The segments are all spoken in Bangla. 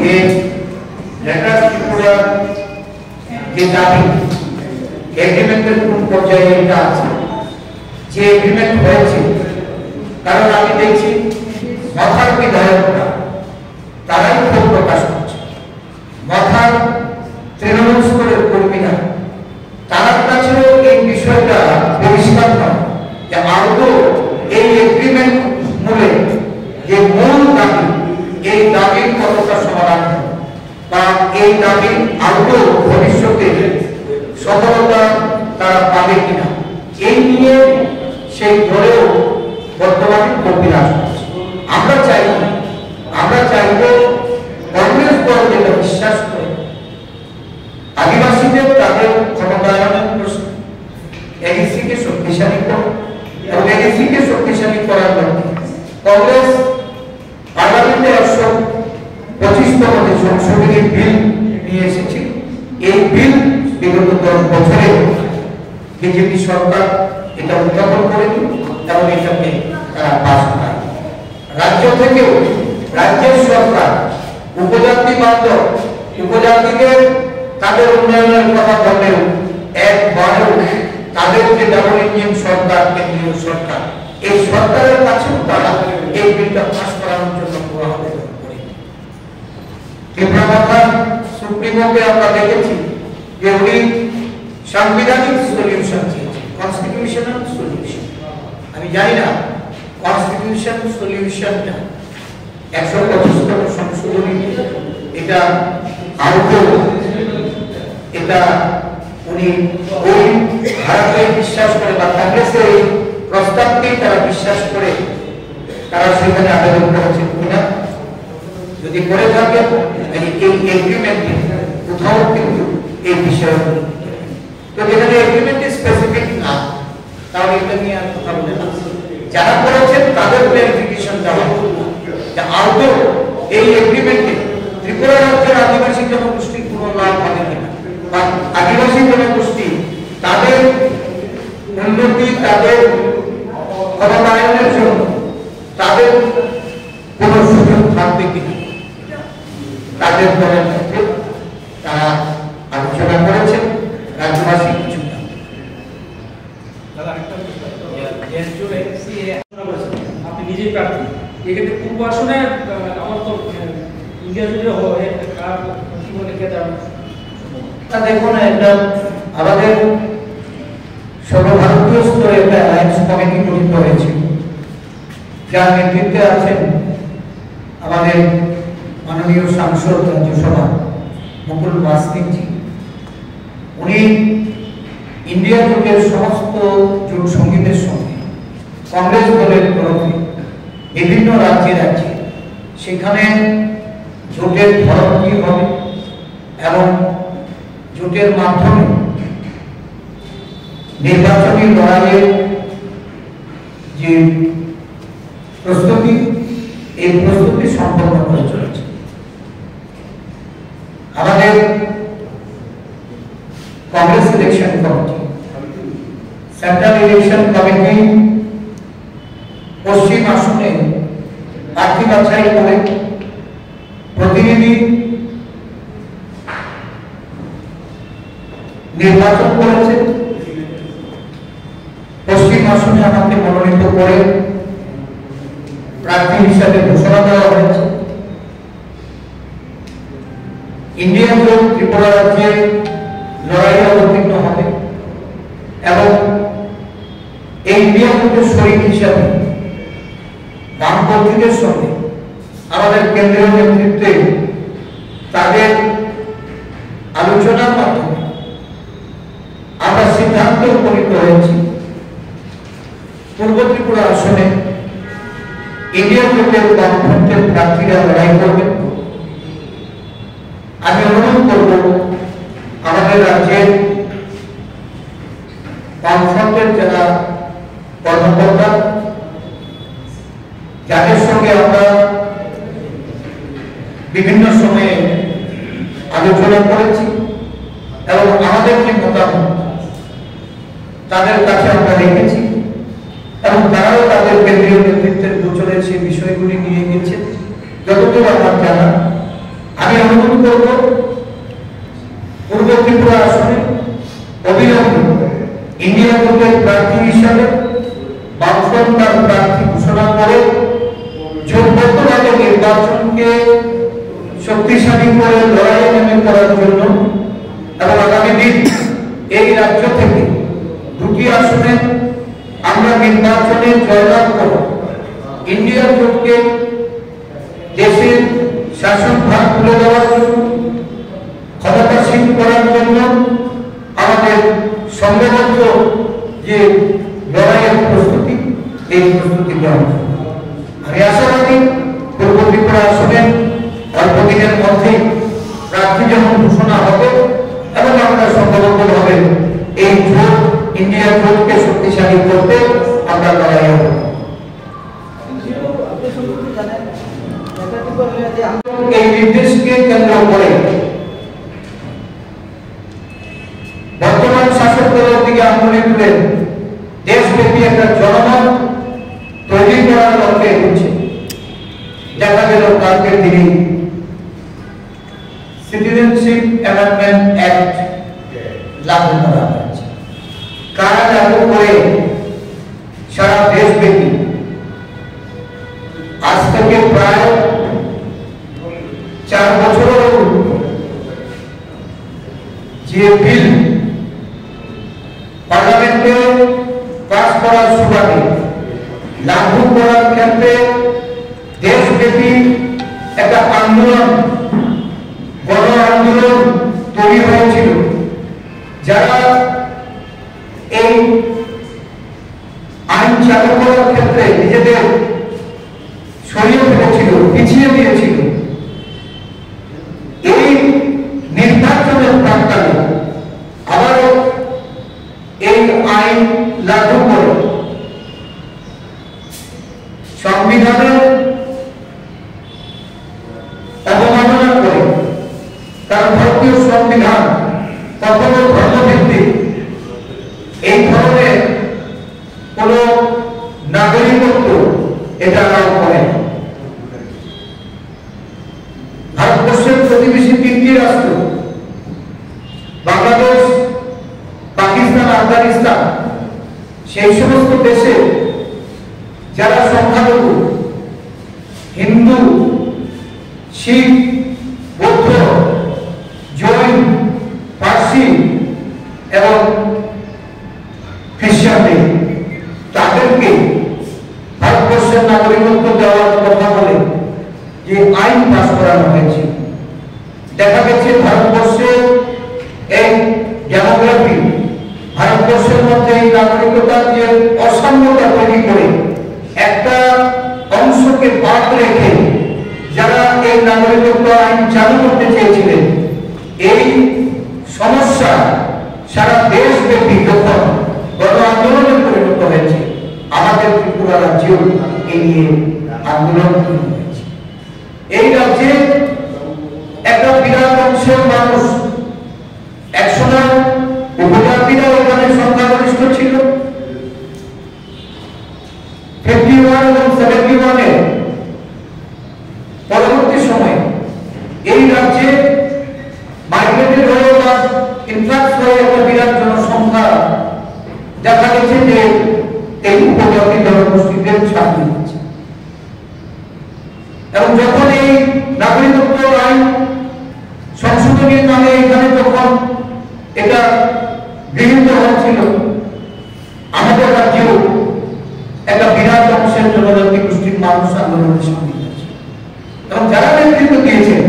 যে লেটার ত্রিপুরা যে দাবি এগ্রিমেন্টের কোন পর্যায়ে এটা আছে, যে এগ্রিমেন্ট হয়েছে, কারণ আমি দেখছি মথার বিধায়করা তারাই ক্ষোভ প্রকাশ করছে, মথার তৃণমূল স্তরের কর্মীরা তার কাছেও এই বিষয়টা পরিষ্কার নয় যে আদৌ এই এগ্রিমেন্ট মূলে যে মূল দাবি, এই দাবির কতটা সমাধান বা এই দাবি আদৌ ভবিষ্যতে সফলতা তারা পাবে কিনা, এই নিয়ে সেই ধরেও বর্তমানে কর্মীরা আমরা চাইব কংগ্রেস দল যেটা বিশ্বাস করে আদিবাসীদের তাদের ক্ষমতায়নের প্রশ্ন এডিসিকে শক্তিশালী করে এবং এডিসিকে শক্তিশালী করার লক্ষ্যে কংগ্রেস পার্লামেন্টে 125তম যে সংশোধনী বিল নিয়ে এসেছে। এই বিল বিগত 10 বছরে বিজেপি সরকার এটা উত্থাপন করেনি এবং এটাকে তারা পাস করে। রাজ্য থেকেও রাজ্যের সরকার উপজাতি বান্ধব উপজাতিদের তাদের উন্নয়নের কথা বলেও একবারেও তাদের যে ডাবল ইঞ্জিন সরকার, কেন্দ্রীয় সরকার, এই সরকারের কাছেও তারা এই বিলটা পাস করানোর জন্য আবেদন করে। ত্রিপুরা সুপ্রিমোকে আমরা দেখেছি যে উনি সাংবিধানিক সলিউশন চেয়েছেন, কনস্টিটিউশনাল সলিউশন। আমি জানি না কনস্টিটিউশন সলিউশনটা 125তম সংশোধনী এটা আদৌ এটা উনি ওই ভারতে বিশ্বাস করে বা কংগ্রেসের এই প্রস্তাবকেই তারা বিশ্বাস করে তারা সেখানে আবেদন করেছেন কিনা, যদি করে থাকে এই এগ্রিমেন্টে কোথাও কিন্তু এই বিষয়ে তো যেখানে এগ্রিমেন্ট স্পেসিফিক না, তাহলে এটা নিয়ে আর কথা বলে না। যারা করেছেন তাদের ক্লারিফিকেশন দেওয়া যে আদৌ এই এগ্রিমেন্টে ত্রিপুরা রাজ্যের আদিবাসী জনগোষ্ঠীর কোনো লাভ হবে কিনা বা আদিবাসী জনগোষ্ঠী তাদের উন্নতি, তাদের ক্ষমতায়নের জন্য তাদের কোন সুযোগ থাকবে কিনা, তাদের দলের মধ্যে তারা আলোচনা করেছেন। রাজ্যবাসী কিছু আপনি নিজেই প্রার্থী, এক্ষেত্রে পূর্ব আসনে আমার তো ইন্ডিয়া জুড়ে হয় কি বলে দেখুন, একটা আমাদের সর্বভারতীয় স্তরে একটা অ্যালায়েন্স কমিটি গঠিত হয়েছে, যার নেতৃত্বে আছেন আমাদের মাননীয় সাংসদ রাজ্যসভা মুকুল বাসনিকজি। উনি ইন্ডিয়া জোটের সমস্ত জোট সঙ্গীদের সঙ্গে কংগ্রেস দলের তরফে বিভিন্ন রাজ্যে সেখানে জোটের ধরন কি হবে এবং জোটের মাধ্যমে নির্বাচনী লড়াইয়ের যে প্রস্তুতি, এই প্রস্তুতি সম্পন্ন করে চলেছে। আমাদের Congress election committee, central election committee পশ্চিম আসনে প্রার্থী বাছাই করে প্রতিনিধি নির্বাচন করেছে। পশ্চিম আসনে আমাকে মনোনীত করে প্রার্থী হিসাবে ঘোষণা দেওয়া হয়েছে। ইন্ডিয়া জোট ত্রিপুরা রাজ্যের লড়াইয়ে অবতীর্ণ হবে এবং এই ইন্ডিয়া জোটের শরিক হিসাবে বামপন্থীদের সঙ্গে আমাদের কেন্দ্রীয় নেতৃত্বে তাদের আলোচনার মাধ্যমে আমরা সিদ্ধান্তে উপনীত হয়েছি পূর্ব ত্রিপুরা আসনে ইন্ডিয়া জোটের বামপন্থের প্রার্থীরা লড়াই করবেন। আমি অনুরোধ করব আমাদের রাজ্যের বামফ্রন্টের যারা কর্মকর্তা, যাদের সঙ্গে আমরা বিভিন্ন সময়ে আলোচনা করেছি এবং আমাদের যে মতামত তাদের কাছে আমরা রেখেছি এবং তারাও তাদের কেন্দ্রীয় নেতৃত্বের গোচরে সেই বিষয়গুলি নিয়ে গেছে। যতদূর আমার জানা, আমি করব পূর্ব ত্রিপুরা আসনে অবিলম্বে ইন্ডিয়া জোটের প্রার্থী হিসাবে বামফ্রন্ট প্রার্থী ঘোষণা করে জোটবদ্ধভাবে নির্বাচনকে শক্তিশালী করে লড়াইয়ে নেমে পড়ার জন্য এবং আগামী দিন এই রাজ্য থেকে দুটি আসনে আমরা নির্বাচনে জয়লাভ করব ইন্ডিয়া জোটকে দেশের শাসনভার তুলে দেওয়ার জন্য ক্ষমতাসীন করার জন্য আমাদের সংঘবদ্ধ যে লড়াইয়ের প্রস্তুতি এই প্রস্তুতি গ্রহণ আমি আশাবাদী পূর্ব ত্রিপুরা আসনে অল্প দিনের মধ্যে প্রার্থী যখন ঘোষণা হবে এবং আমরা সংঘবদ্ধভাবে এই জোট ইন্ডিয়া জোটকে শক্তিশালী করতে আমরা লড়াই হব এই নির্দেশকে কেন্দ্র করে বর্তমান শাসক দলের দিকে আঙুলে তুলে দেশব্যাপী একটা জনমত তৈরি করার লক্ষ্যে এগোচ্ছে দেখা গেল কালকের দিনে সিটিজেনশিপ অ্যামেন্ডমেন্ট অ্যাক্ট লাগু করা হয়েছে কারা লাগু করে সারা দেশব্যাপী আজ থেকে প্রায় 4 বছরের যে বিল পার্লামেন্টে পাস করার সুবাদে লাগু করার ক্ষেত্রে দেশব্যাপী একটা আন্দোলন গণ আন্দোলন তৈরি হয়েছিল যারা এই আইন চালু করার ক্ষেত্রে নিজেদের সরিয়ে ফেলেছিল পিছিয়ে দিয়েছিল এই নির্বাচনের প্রাক্কালে আবারও এই আইন লাগু করে সংবিধানের অবমাননা করে কারণ ভারতীয় সংবিধান কখনো ধর্মভিত্তিক এই ধরনের কোন নাগরিকত্ব এটা আলাপ করে ভারতবর্ষের প্রতিবেশী 3টি রাষ্ট্র বাংলাদেশ পাকিস্তান আফগানিস্তান সেই সমস্ত দেশে যারা সংখ্যালঘু হিন্দু শিখ বৌদ্ধ জৈন পার্সি এবং খ্রিস্টানদের তাদেরকে ভারতবর্ষের নাগরিকত্ব দেওয়ার কথা বলে যে আইন পাস করানো হয়েছে দেখা গেছে ভারতবর্ষে এই ডেমোগ্রাফি ভারতবর্ষের মধ্যে এই নাগরিকতার যে অসাম্যতা তৈরি করে একটা অংশকে বাদ রেখে যারা এই নাগরিকত্ব আইন চালু করতে চেয়েছিলেন এই সমস্যা সারা দেশব্যাপী যখন গণ আন্দোলনে পরিণত হয়েছে আমাদের ত্রিপুরা রাজ্যেও এই নিয়ে আন্দোলন হয়েছে এই রাজ্যে একটা বিরাট অংশের মানুষ একসময় উপজাতিরা এখানে সংখ্যাগরিষ্ঠ ছিল 51 এবং 71 পরবর্তী সময়ে এই রাজ্যে মাইগ্রেটেড হয়ে বা ইনফ্লাক্স হয়ে একটা বিরাট জনসংখ্যা দেখা গেছে যে এই উপজাতি জনগোষ্ঠীদের ছাড়িয়ে দিচ্ছে এবং যখন এই নাগরিকত্ব আইন সংশোধনীর নামে এখানে যখন এটা গৃহীত হচ্ছিল আমাদের রাজ্যেও একটা বিরাট অংশের জনজাতি গোষ্ঠীর মানুষ আন্দোলনের সামিল হয়েছে এবং যারা নেতৃত্ব দিয়েছেন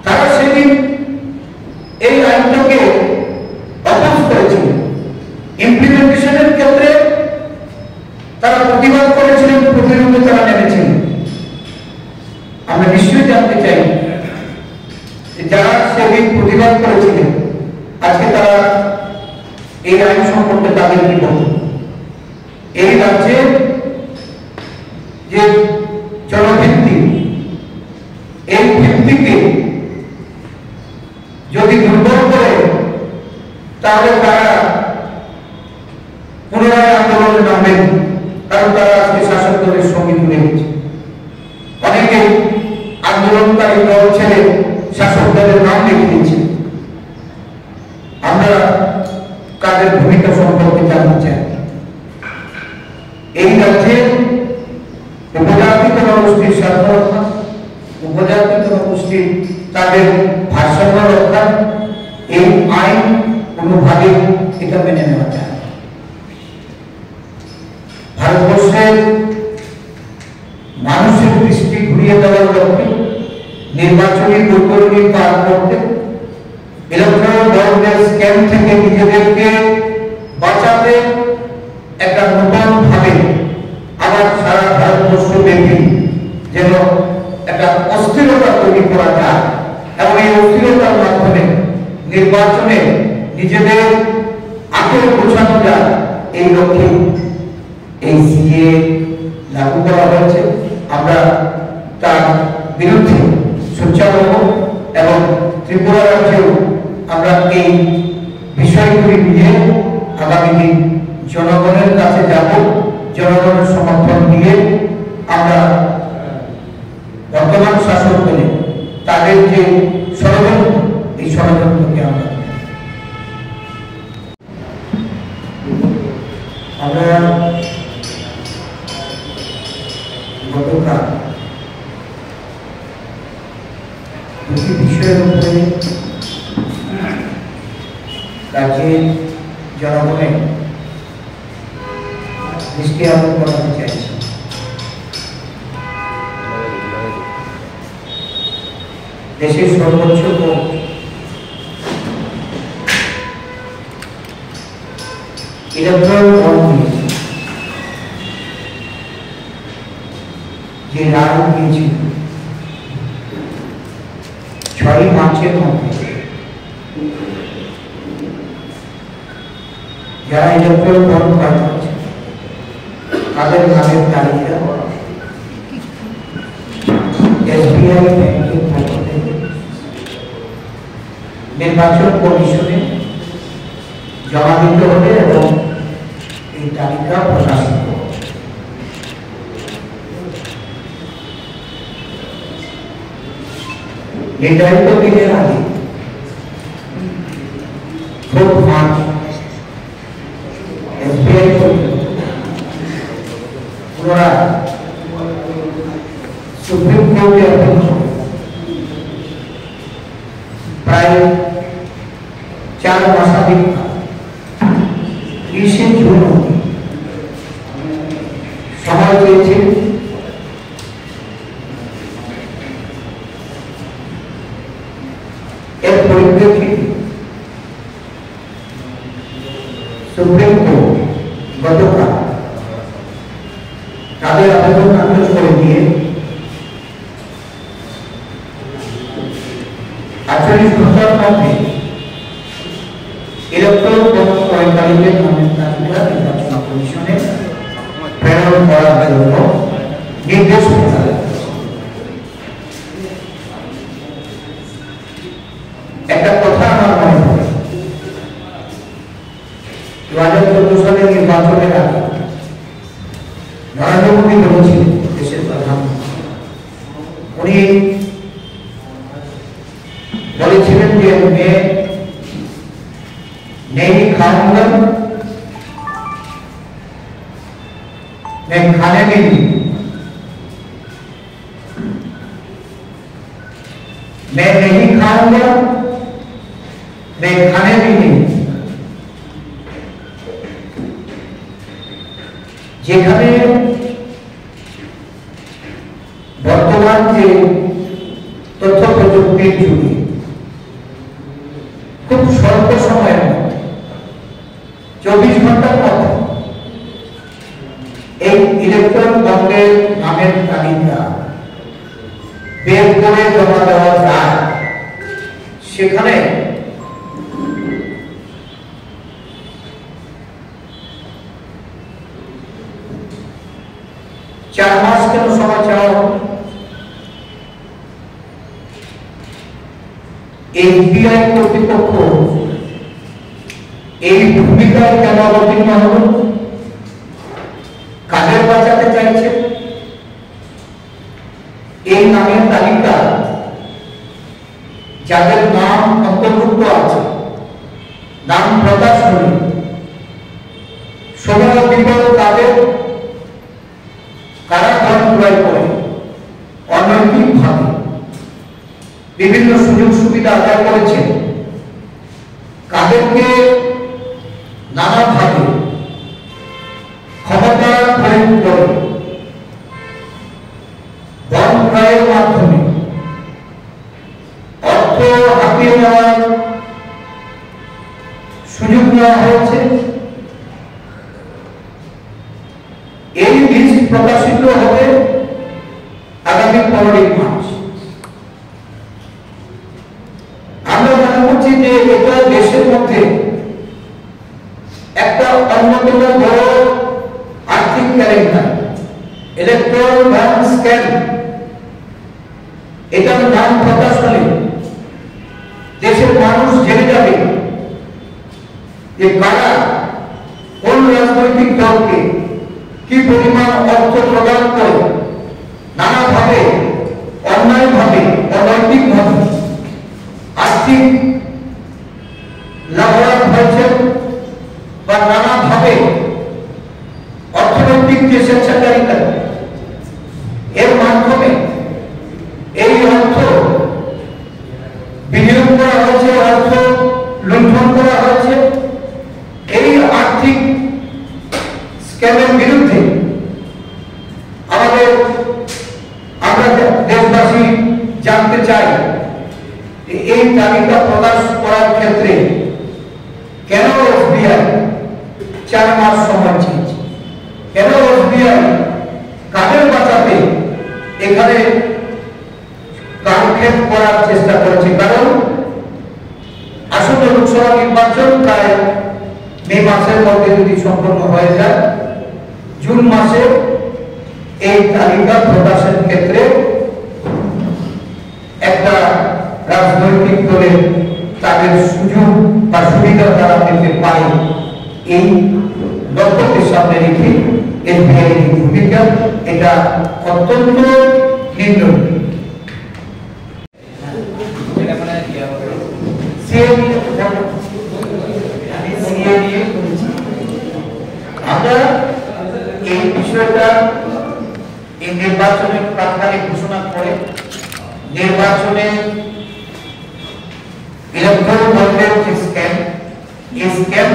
তারা সেদিন এই আইনটাকে অপোজ করেছিলেন ইমপ্লিমেন্টেশনের ক্ষেত্রে তারা প্রতিবাদ করেছিলেন প্রতিরোধে তারা নেমেছিলেন আমরা নিশ্চয়ই জানতে চাই যারা সেদিন প্রতিবাদ করেছিলেন আজকে তারা এই আইন সম্পর্কে তাদের কি বক্তব্য এই রাজ্যে যে জনভিত্তি এই ভিত্তিকে যদি দুর্বল করে তাহলে তারা পুনরায় আন্দোলনে নামবেন কারণ তারা আজকে শাসক দলের সঙ্গে জুড়ে গেছে অনেকে আন্দোলন আন্দোলনকারী দল ছেড়ে শাসক দলের নাম লিখে দিয়েছে। আমরা কাদের ভূমিকা সম্পর্কে জানতে চাই। এই রাজ্যে উপজাতি জনগোষ্ঠীর স্বার্থরক্ষা, উপজাতি জনগোষ্ঠীর তাদের ভারসাম্য রক্ষা, এই আইন কোনোভাবে এটা মেনে নেওয়া যায় না। ভারতবর্ষের মানুষের দৃষ্টি ঘুরিয়ে দেওয়ার লক্ষ্যে নির্বাচনী বৈতরণী পার করতে, ইলেকট্রাল বন্ডের স্ক্যাম থেকে নিজেদেরকে বাঁচাতে একটা নতুন ভাবে আবার সারা ভারতবর্ষ ব্যাপী যেন একটা অস্থিরতা তৈরি করা যায় এবং এই অস্থিরতার মাধ্যমে নির্বাচনে নিজেদের আখের বোঝানো যায়, এই লক্ষ্যে এই সিএ লাগু করা হয়েছে। আমরা তার বিরুদ্ধে সোচ্চার হব এবং ত্রিপুরা রাজ্যেও আমরা এই বিষয়গুলি নিয়ে আগামী দিন জনগণের কাছে যাব। জনগণের সমর্থন দিয়ে আমরা বর্তমান শাসক দলে তাদের যে ষড়যন্ত্র, এই ষড়যন্ত্রকে আমরা গতকাল দুটি বিষয়ের উপরে রাজ্যের জনগণের দৃষ্টি আকর্ষণ করাতে চাইছি। দেশের সর্বোচ্চ কোর্ট ইলেকট্রাল বন্ড যে রায় দিয়েছিল 6 মার্চের মধ্যে যারা ইলেকট্রাল বন্ড পায় তাদের নামের তালিকা এসবিআই ব্যাংকের পক্ষ থেকে নির্বাচন কমিশনে জমা দিতে হবে এবং এই তালিকা প্রকাশিত হবে। নির্ধারিত দিনের আগে 4 মার্চ এসবিআই পুনরায় সুপ্রিম কোর্টে আবেদন প্রায় 4 মাসাধিক 30 জুন সময় পেয়েছে। এর পরিপ্রেক্ষিতে সুপ্রিম কোর্ট গতকাল তাদের আবেদন নাকচ করে দিয়ে 48 ঘন্টার মধ্যে ইলেকট্রাল বন্ড ক্রয়কারীদের নামের তালিকা নির্বাচন কমিশনে প্রেরণ করার জন্য নির্দেশ দেয়। একটা কথা আমার মনে পড়ে, 2014 সালের নির্বাচনের আগে নরেন্দ্র মোদী বলেছিলেন, দেশের প্রধানমন্ত্রী, উনি বলেছিলেন যে मैं नहीं खाऊंगा, मैं खाने में नहीं, मैं नहीं खाऊंगा, मैं खाने में नहीं। যেখানে বর্তমান যে তথ্য প্রযুক্তির যুগে খুব স্বল্প সময়ের মধ্যে 24 ঘন্টার মধ্যে এই ইলেকট্রন বন্ডের নামের তালিকা বের করে জমা দেওয়া যায়, সেখানে चार मास কেন সময় চাও? এসবিআই কর্তৃপক্ষ এই ভূমিকায় কেন অবতীর্ণ হল? কাদের বাঁচাতে চাইছে? এই নামের তালিকা যাদের নাম অন্তর্ভুক্ত আছে, নাম প্রকাশ হলে সময় বিপদ তাদের কারাদণ্ড ক্রয় করে অনৈতিকভাবে বিভিন্ন সুযোগ সুবিধা আদায় করেছে, কাদেরকে নানাভাবে ক্ষমতা প্রয়োগ করে বন ক্রয়ের মাধ্যমে অর্থ হাতিয়ে নেওয়ার সুযোগ দেওয়া হয়েছে। এই লিস্ট প্রকাশিত হবে আগামী 15 মার্চ। আমরা মনে করছি যে এটা দেশের মধ্যে একটা অন্যতম বড় আর্থিক কেলেঙ্কারি, ইলেকট্রল বন্ড স্ক্যাম। এটার নাম প্রকাশ হলে দেশের মানুষ জেনে যাবে যে কারা কোন রাজনৈতিক দলকে কি পরিমাণ অর্থ প্রদান করে নানাভাবে অন্যায়ভাবে অনৈতিকভাবে আর্থিক লাভবান হয়েছে বা নানাভাবে অর্থনৈতিক যে স্বেচ্ছাচারিতা এর মাধ্যমে এই অর্থ বিনিয়োগ করা হয়েছে, অর্থ লুণ্ঠন করা হয়েছে। এই আর্থিক স্ক্যামের বিরুদ্ধে আমরা দেশবাসী জানতে চাই এই তালিকা প্রকাশ করার ক্ষেত্রে কেন এসবিআই 4 মাস সময় চেয়েছে, কেন এসবিআই কাদের বাঁচাতে এখানে কালক্ষেপ করার চেষ্টা করেছে। কারণ আসন্ন লোকসভা নির্বাচন প্রায় মে মাসের মধ্যে যদি সম্পন্ন হয়ে যায়, জুন মাসে এই তালিকা প্রকাশের ক্ষেত্রে একটা রাজনৈতিক দলের তাদের সুযোগ বা সুবিধা তারা পেতে পারে, এই লক্ষ্যকে সামনে রেখে এসবিআই এর ভূমিকা এটা অত্যন্ত নির্ণয়। আমরা এই বিষয়টা এই নির্বাচনের প্রাক্কালে ঘোষণা করে নির্বাচনে ইলেকট্রাল বন্ডের যে স্ক্যাম, এই স্ক্যাম